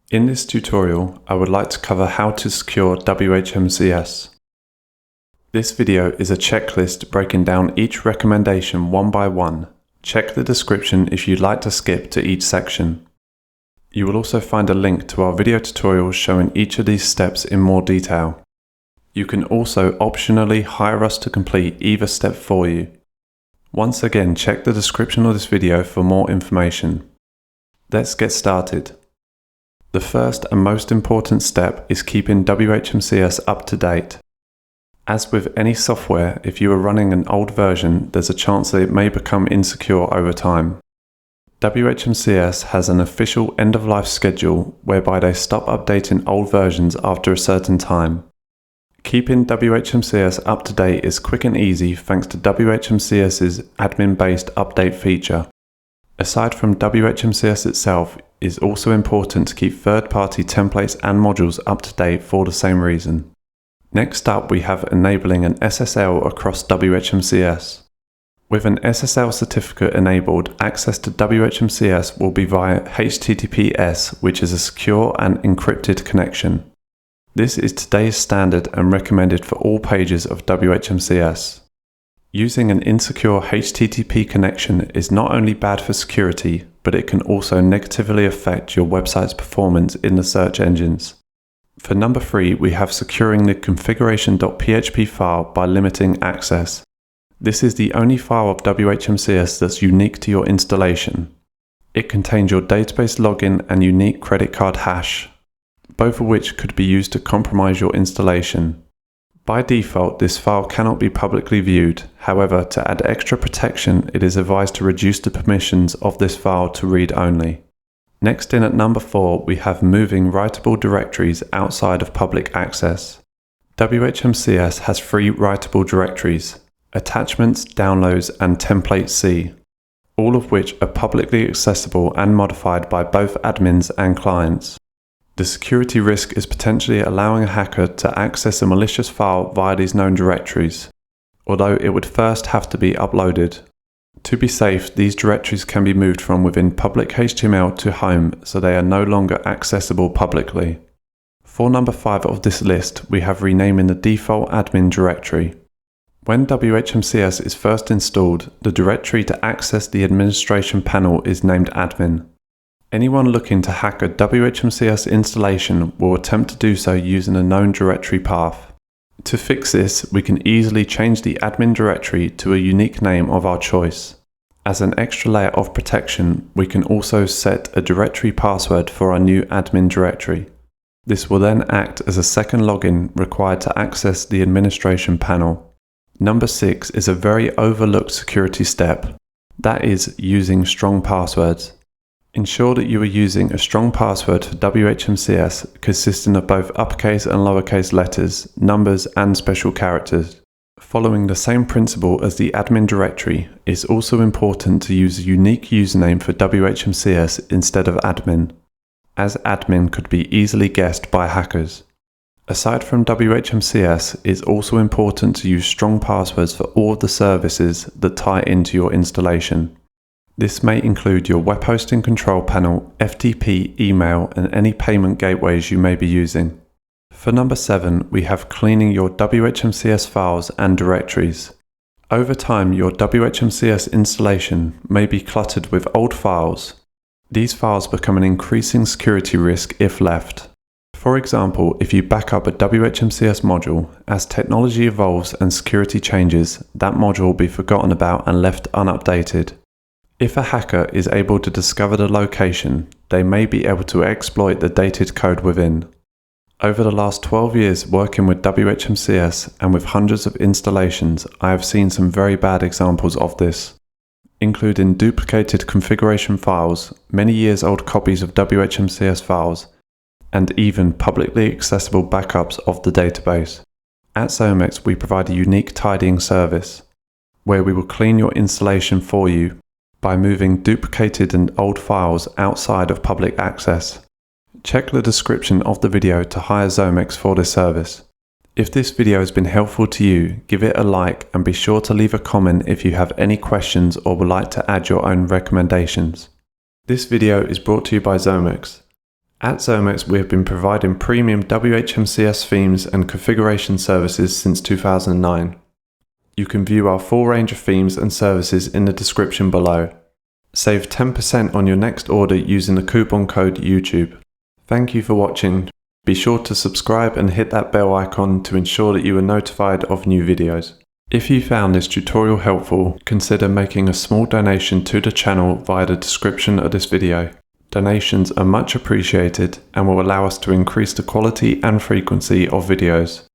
In this tutorial, I would like to cover how to secure WHMCS. This video is a checklist breaking down each recommendation one by one. Check the description if you'd like to skip to each section. You will also find a link to our video tutorial showing each of these steps in more detail. You can also optionally hire us to complete either step for you. Once again, check the description of this video for more information. Let's get started. The first and most important step is keeping WHMCS up to date. As with any software, if you are running an old version, there's a chance that it may become insecure over time. WHMCS has an official end-of-life schedule whereby they stop updating old versions after a certain time. Keeping WHMCS up to date is quick and easy thanks to WHMCS's admin-based update feature. Aside from WHMCS itself, it is also important to keep third-party templates and modules up to date for the same reason. Next up, we have enabling an SSL across WHMCS. With an SSL certificate enabled, access to WHMCS will be via HTTPS, which is a secure and encrypted connection. This is today's standard and recommended for all pages of WHMCS. Using an insecure HTTP connection is not only bad for security, but it can also negatively affect your website's performance in the search engines. For number 3, we have securing the configuration.php file by limiting access. This is the only file of WHMCS that's unique to your installation. It contains your database login and unique credit card hash, both of which could be used to compromise your installation. By default, this file cannot be publicly viewed. However, to add extra protection, it is advised to reduce the permissions of this file to read only. Next in at number 4, we have moving writable directories outside of public access. WHMCS has 3 writable directories: attachments, downloads, and template C, all of which are publicly accessible and modified by both admins and clients. The security risk is potentially allowing a hacker to access a malicious file via these known directories, although it would first have to be uploaded. To be safe, these directories can be moved from within public HTML to home, so they are no longer accessible publicly. For number 5 of this list, we have renaming the default admin directory. When WHMCS is first installed, the directory to access the administration panel is named admin. Anyone looking to hack a WHMCS installation will attempt to do so using a known directory path. To fix this, we can easily change the admin directory to a unique name of our choice. As an extra layer of protection, we can also set a directory password for our new admin directory. This will then act as a second login required to access the administration panel. Number 6 is a very overlooked security step. That is using strong passwords. Ensure that you are using a strong password for WHMCS consisting of both uppercase and lowercase letters, numbers, and special characters. Following the same principle as the admin directory, it's also important to use a unique username for WHMCS instead of admin, as admin could be easily guessed by hackers. Aside from WHMCS, it's also important to use strong passwords for all of the services that tie into your installation. This may include your web hosting control panel, FTP, email, and any payment gateways you may be using. For number 7, we have cleaning your WHMCS files and directories. Over time, your WHMCS installation may be cluttered with old files. These files become an increasing security risk if left. For example, if you back up a WHMCS module, as technology evolves and security changes, that module will be forgotten about and left unupdated. If a hacker is able to discover the location, they may be able to exploit the dated code within. Over the last 12 years working with WHMCS and with hundreds of installations, I have seen some very bad examples of this, including duplicated configuration files, many years old copies of WHMCS files, and even publicly accessible backups of the database. At Zomex, we provide a unique tidying service, where we will clean your installation for you by moving duplicated and old files outside of public access. Check the description of the video to hire Zomex for this service. If this video has been helpful to you, give it a like and be sure to leave a comment if you have any questions or would like to add your own recommendations. This video is brought to you by Zomex. At Xomex, we have been providing premium WHMCS themes and configuration services since 2009. You can view our full range of themes and services in the description below. Save 10% on your next order using the coupon code YouTube. Thank you for watching. Be sure to subscribe and hit that bell icon to ensure that you are notified of new videos. If you found this tutorial helpful, consider making a small donation to the channel via the description of this video. Donations are much appreciated and will allow us to increase the quality and frequency of videos.